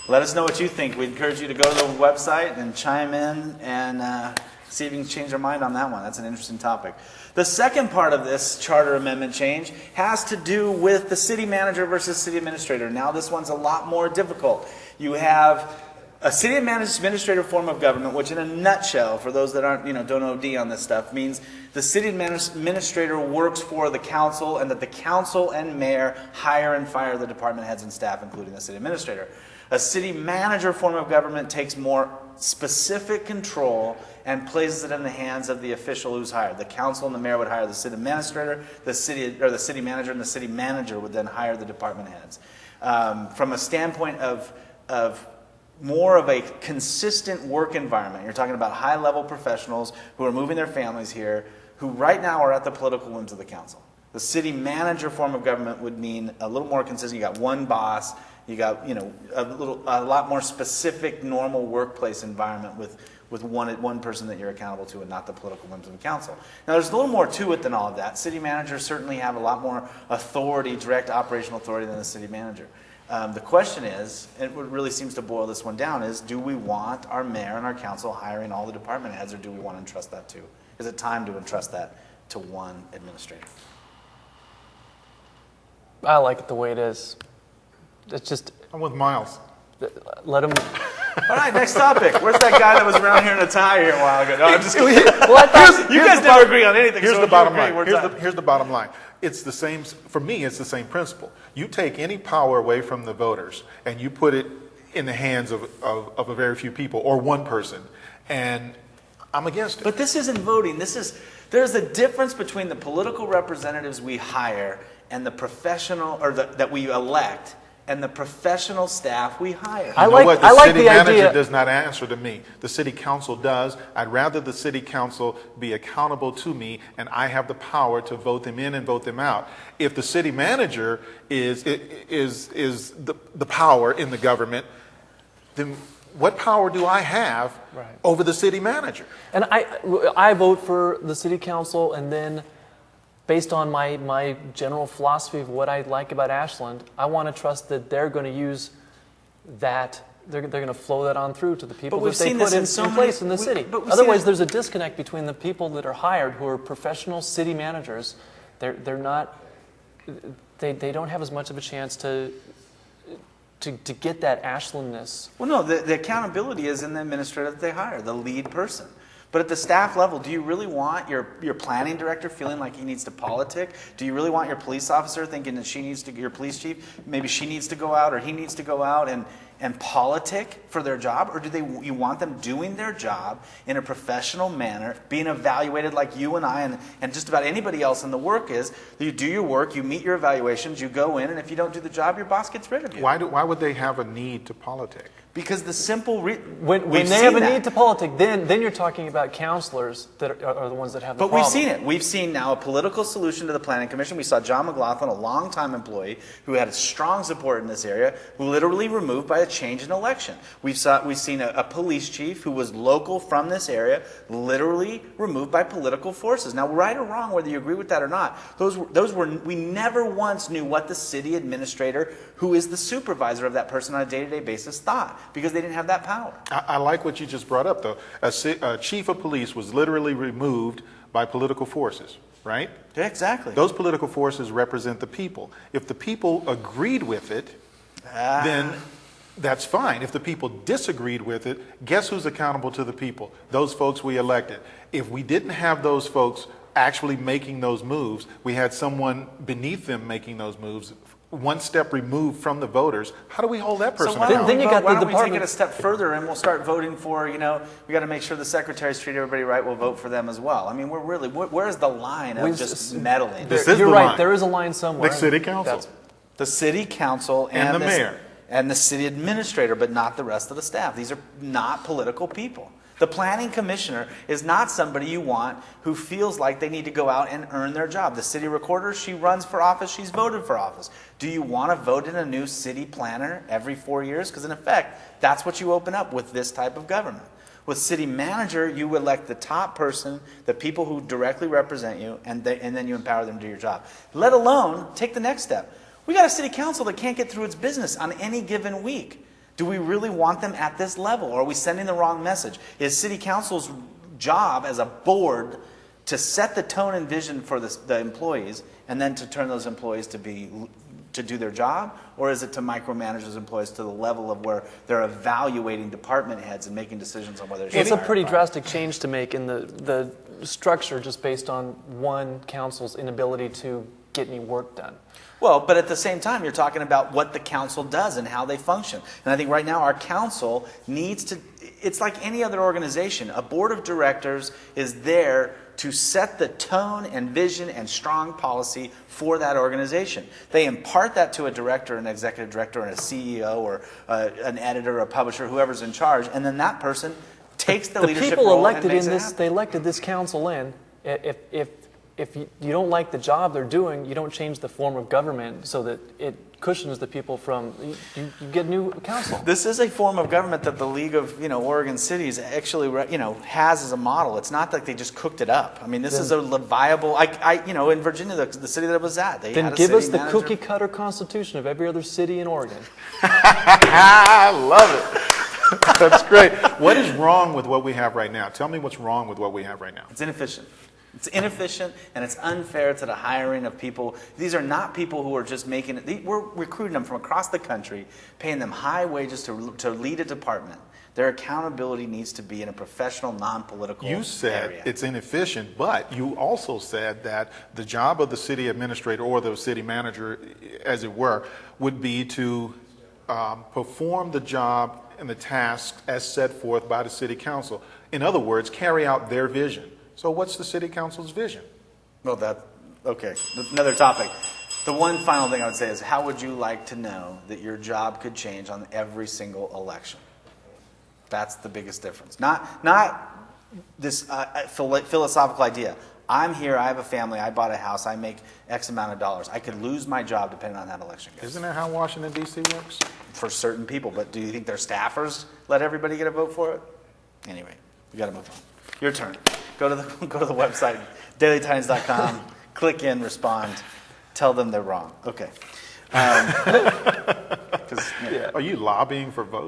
Let us know what you think. We encourage you to go to the website and chime in and see if you can change our mind on that one. That's an interesting topic. The second part of this charter amendment change has to do with the city manager versus city administrator. Now this one's a lot more difficult. You have a city administrator form of government, which in a nutshell, for those that aren't, don't OD on this stuff, means the city administrator works for the council and that the council and mayor hire and fire the department heads and staff, including the city administrator. A city manager form of government takes more specific control and places it in the hands of the official who's hired. The council and the mayor would hire the city administrator, the city manager, and the city manager would then hire the department heads. From a standpoint of more of a consistent work environment, you're talking about high-level professionals who are moving their families here, who right now are at the political whims of the council. The city manager form of government would mean a little more consistent. You got one boss. You got a lot more specific, normal workplace environment with one person that you're accountable to, and not the political whims of the council. Now, there's a little more to it than all of that. City managers certainly have a lot more authority, direct operational authority, than the city manager. The question is, and what really seems to boil this one down is, do we want our mayor and our council hiring all the department heads, or do we want to entrust that to? Is it time to entrust that to one administrator? I like it the way it is. It's just... I'm with Miles. Let him... All right, next topic. Where's that guy that was around here in a tie here a while ago? No, I'm just kidding. You guys never agree on anything. Here's the bottom line. Here's the bottom line. It's the same, for me, it's the same principle. You take any power away from the voters and you put it in the hands of a very few people or one person, and I'm against it. But this isn't voting. There's a difference between the political representatives we hire and the professional, or that we elect, and the professional staff we hire. The city manager does not answer to me. The city council does. I'd rather the city council be accountable to me, and I have the power to vote them in and vote them out. If the city manager is the power in the government, then what power do I have over the city manager? And I vote for the city council, and then based on my general philosophy of what I like about Ashland, I want to trust that they're going to use that, they're going to flow that on through to the people that they put in place in the city. Otherwise, there's a disconnect between the people that are hired, who are professional city managers. They're not, they don't have as much of a chance to get that Ashlandness. Well, no, the accountability is in the administrator that they hire, the lead person. But at the staff level, do you really want your planning director feeling like he needs to politic? Do you really want your police officer thinking that your police chief, maybe she needs to go out or he needs to go out and politic for their job? Or you want them doing their job in a professional manner, being evaluated like you and I and just about anybody else in the work is? You do your work, you meet your evaluations, you go in, and if you don't do the job, your boss gets rid of you. Why would they have a need to politic? Because the simple when they have a need to politic, then you're talking about counselors that are the ones that have the problem. But we've seen it. We've seen now a political solution to the Planning Commission. We saw John McLaughlin, a longtime employee who had strong support in this area, literally removed by a change in election. We've seen a police chief who was local from this area, literally removed by political forces. Now, right or wrong, whether you agree with that or not, we never once knew what the city administrator, who is the supervisor of that person on a day-to-day basis, thought, because they didn't have that power. I like what you just brought up, though. A chief of police was literally removed by political forces, right? Yeah, exactly. Those political forces represent the people. If the people agreed with it, then that's fine. If the people disagreed with it, guess who's accountable to the people? Those folks we elected. If we didn't have those folks actually making those moves, we had someone beneath them making those moves, one step removed from the voters. How do we hold that person accountable? Then you got why don't we take it a step further and we'll start voting for, we got to make sure the secretaries treat everybody right. We'll vote for them as well. I mean, where's the line of just meddling? You're right. There is a line somewhere. The city council. The city council and the mayor. And the city administrator, but not the rest of the staff. These are not political people. The planning commissioner is not somebody you want who feels like they need to go out and earn their job. The city recorder, she runs for office, she's voted for office. Do you want to vote in a new city planner every 4 years? Because in effect, that's what you open up with this type of government. With city manager, you elect the top person, the people who directly represent you, and then you empower them to do your job. Let alone take the next step. We got a city council that can't get through its business on any given week. Do we really want them at this level? Or are we sending the wrong message? Is city council's job as a board to set the tone and vision for the employees, and then to turn those employees to do their job? Or is it to micromanage those employees to the level of where they're evaluating department heads and making decisions on whether It's a pretty drastic change to make in the structure just based on one council's inability to get any work done. Well, but at the same time, you're talking about what the council does and how they function. And I think right now our council needs to, it's like any other organization. A board of directors is there to set the tone and vision and strong policy for that organization. They impart that to a director, an executive director, and a CEO, or an editor, a publisher, whoever's in charge, and then that person takes the leadership people role elected and makes in it this, happen. they elected this council in. If you don't like the job they're doing, you don't change the form of government so that it cushions the people from, you get new council. This is a form of government that the League of Oregon Cities actually has as a model. It's not like they just cooked it up. I mean, this is a viable. In Virginia, the city that I was at, they Then had a give city us the manager. cookie cutter constitution of every other city in Oregon. I love it. That's great. What is wrong with what we have right now? Tell me what's wrong with what we have right now. It's inefficient. It's inefficient, and it's unfair to the hiring of people. These are not people who are just making it. We're recruiting them from across the country, paying them high wages to lead a department. Their accountability needs to be in a professional, non-political area. You said it's inefficient, but you also said that the job of the city administrator or the city manager, as it were, would be to perform the job and the tasks as set forth by the city council. In other words, carry out their vision. So what's the city council's vision? Well, okay. Another topic. The one final thing I would say is, how would you like to know that your job could change on every single election? That's the biggest difference. Not this philosophical idea. I'm here, I have a family, I bought a house, I make X amount of dollars. I could lose my job depending on that election goes. Isn't that how Washington, D.C. works? For certain people, but do you think their staffers let everybody get a vote for it? Anyway, we got to move on. Your turn. Go to the website, dailytidings.com, click in, respond, tell them they're wrong. Okay. Are you lobbying for votes?